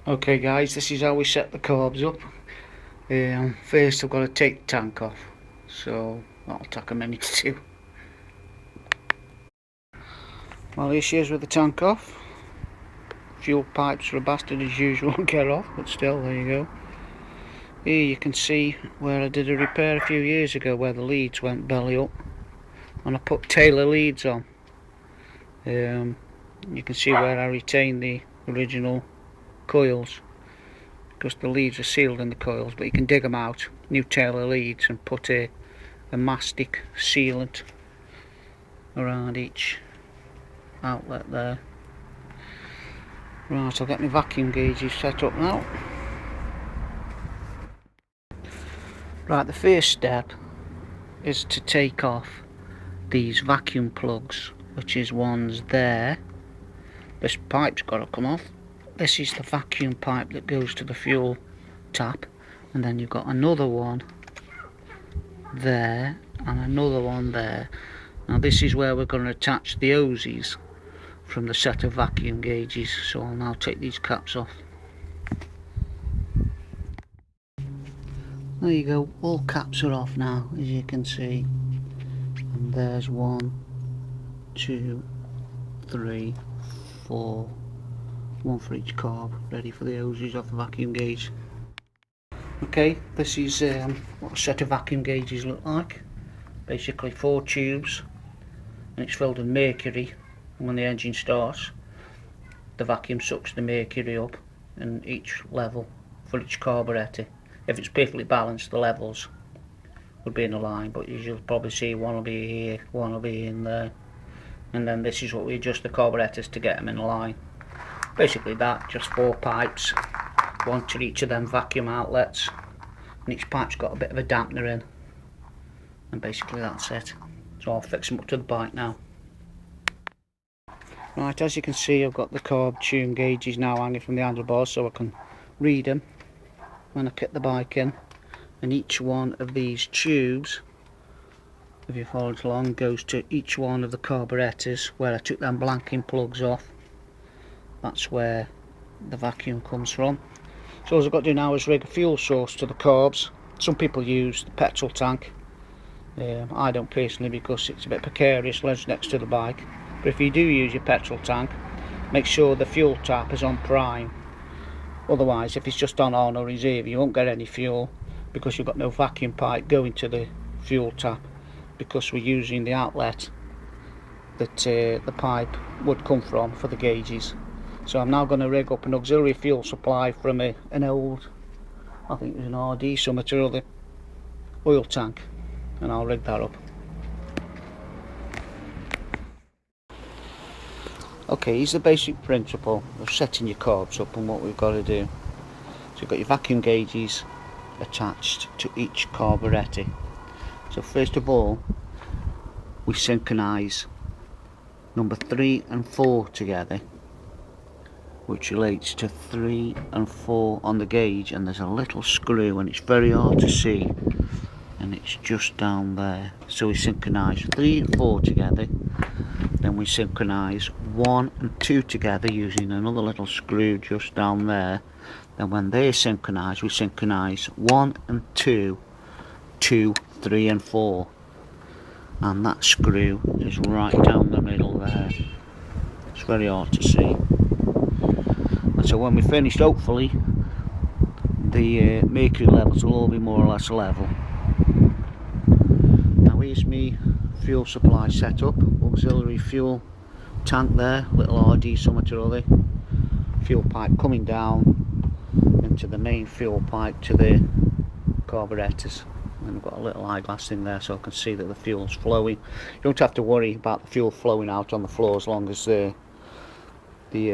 Okay guys, this is how we set the carbs up. First I've got to take the tank off, so that'll take a minute or two. Well, here she is with the tank off. Fuel pipes are a bastard as usual, get off, but still, there you go. Here you can see where I did a repair a few years ago where the leads went belly up, and I put Taylor leads on. You can see where I retained the original coils, because the leads are sealed in the coils, but you can dig them out, new Taylor leads, and put a mastic sealant around each outlet there. Right, I'll get my vacuum gauges set up now. Right, the first step is to take off these vacuum plugs, which is ones there. This pipe's got to come off. This is the vacuum pipe that goes to the fuel tap, and then you've got another one there and another one there. Now this is where we're going to attach the hoses from the set of vacuum gauges, so I'll now take these caps off. There you go, all caps are off now, as you can see, and there's 1, 2, 3, 4, one for each carb, ready for the hoses off the vacuum gauge. Okay, this is what a set of vacuum gauges look like. Basically 4 tubes, and it's filled with mercury, and when the engine starts the vacuum sucks the mercury up, and each level for each carburetor, if it's perfectly balanced, the levels would be in a line, but you'll probably see one will be here, one will be in there, and then this is what we adjust the carburetors to get them in a line. Basically that, just 4 pipes, one to each of them vacuum outlets, and each pipe's got a bit of a dampener in, and basically that's it. So I'll fix them up to the bike now. Right, as you can see, I've got the carb tune gauges now hanging from the handlebars, so I can read them when I kit the bike in, and each one of these tubes, if you follow it along, goes to each one of the carburetors where I took them blanking plugs off. That's where the vacuum comes from. So all I've got to do now is rig a fuel source to the carbs. Some people use the petrol tank. I don't personally, because it's a bit precarious lives next to the bike. But if you do use your petrol tank, make sure the fuel tap is on prime. Otherwise, if it's just on or reserve, you won't get any fuel, because you've got no vacuum pipe going to the fuel tap, because we're using the outlet that the pipe would come from for the gauges. So I'm now going to rig up an auxiliary fuel supply from an old, I think it was an RD something or other, oil tank, and I'll rig that up. Okay, here's the basic principle of setting your carbs up and what we've got to do. So you've got your vacuum gauges attached to each carburetor. So first of all, we synchronise number 3 and 4 together, which relates to 3 and 4 on the gauge, and there's a little screw, and it's very hard to see, and it's just down there. So we synchronise 3 and 4 together, then we synchronise 1 and 2 together using another little screw just down there. Then when they're synchronised, we synchronise 1 and 2, 2, 3 and 4, and that screw is right down the middle there. It's very hard to see. And so when we're finished, hopefully the mercury levels will all be more or less level. Now here's me fuel supply set up, auxiliary fuel tank there, little RD something or other, fuel pipe coming down into the main fuel pipe to the carburetors, and I've got a little eyeglass thing there so I can see that the fuel's flowing. You don't have to worry about the fuel flowing out on the floor as long as the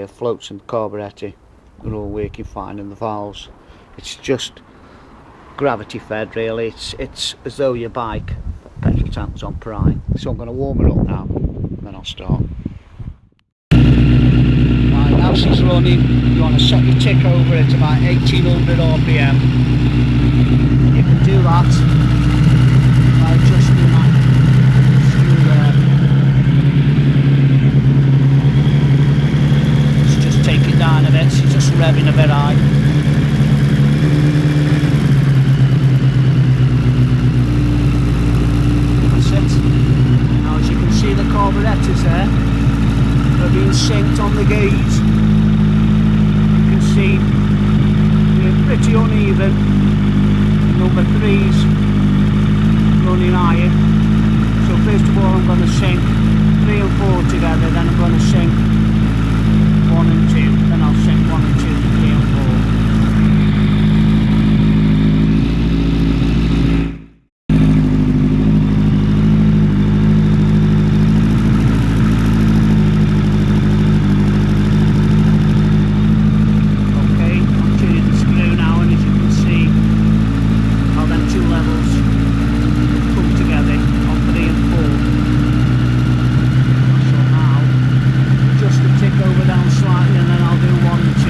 floats and the carburetor are all working fine, and the valves, it's just gravity fed really. It's as though your bike petrol tank's on prime. So I'm going to warm it up now, and then I'll start. Right, now she's running, you want to set your tick over at about 1800 RPM. You can do that by adjusting that screw there. Let's just take it down a bit, so just revving a bit high. That's it. Now as you can see, the carburetors there are being synced on the gauge. You can see they're pretty uneven. Number 3's running higher. So first of all I'm going to sync 3 and 4 together, then I'm going to sync 1 and 2, then I'll sync 1 and 2 to 3 and 4. Okay, I'm tuning the screw now, and as you can see how them 2 levels come together on 3 and 4. Just to tick over down slightly, and then I'll do 1 and 2.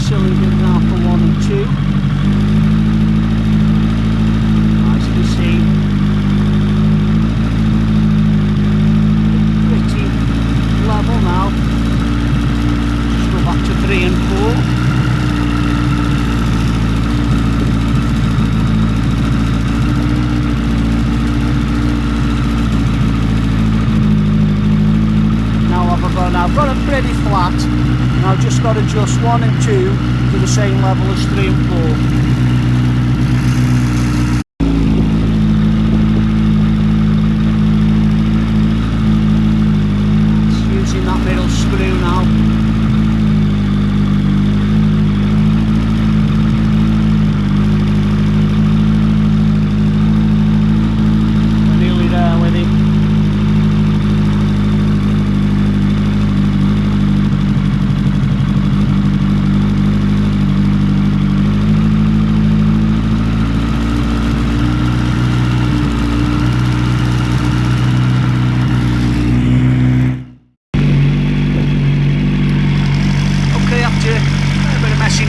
Cylinders now for 1 and 2. As you can see, pretty level now. Just go back to 3 and 4. Now I've got it pretty flat, and I've just got to adjust 1 and 2 to the same level as 3 and 4. Using that middle screw now. We're nearly there with it.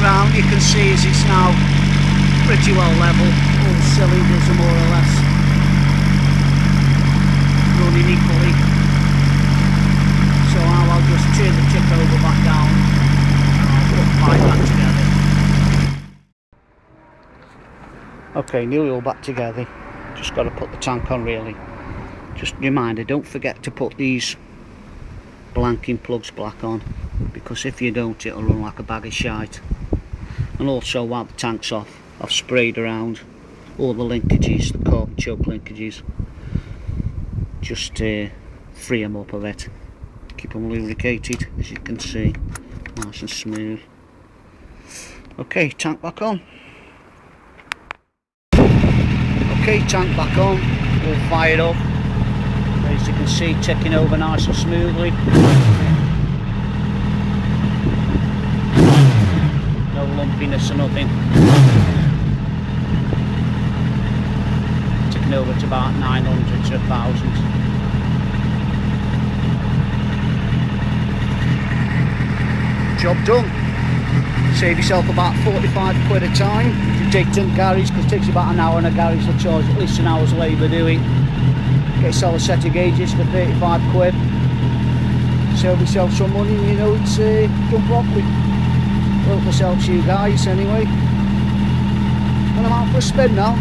Round, you can see as it's now pretty well level. All the cylinders are more or less running equally. So now I'll just turn the tick over back down and I'll put mine back together. Okay, nearly all back together. Just got to put the tank on really. Just a reminder, don't forget to put these blanking plugs black on, because if you don't it'll run like a bag of shite. And also while the tank's off, I've sprayed around all the linkages, the carb choke linkages, just to free them up a bit, keep them lubricated, as you can see, nice and smooth. Okay, tank back on. Okay, tank back on, all fired up, as you can see, ticking over nice and smoothly. No lumpiness or nothing. Ticking over to about 900 to 1,000. Job done. Save yourself about 45 quid a time if you take it to the garage, because it takes about an hour in a garage. They'll charge at least an hour's labour doing. Get yourself a set of gauges for 35 quid. Save yourself some money, you know, it's done properly. Hope this helps you guys anyway. And I'm out for a spin now.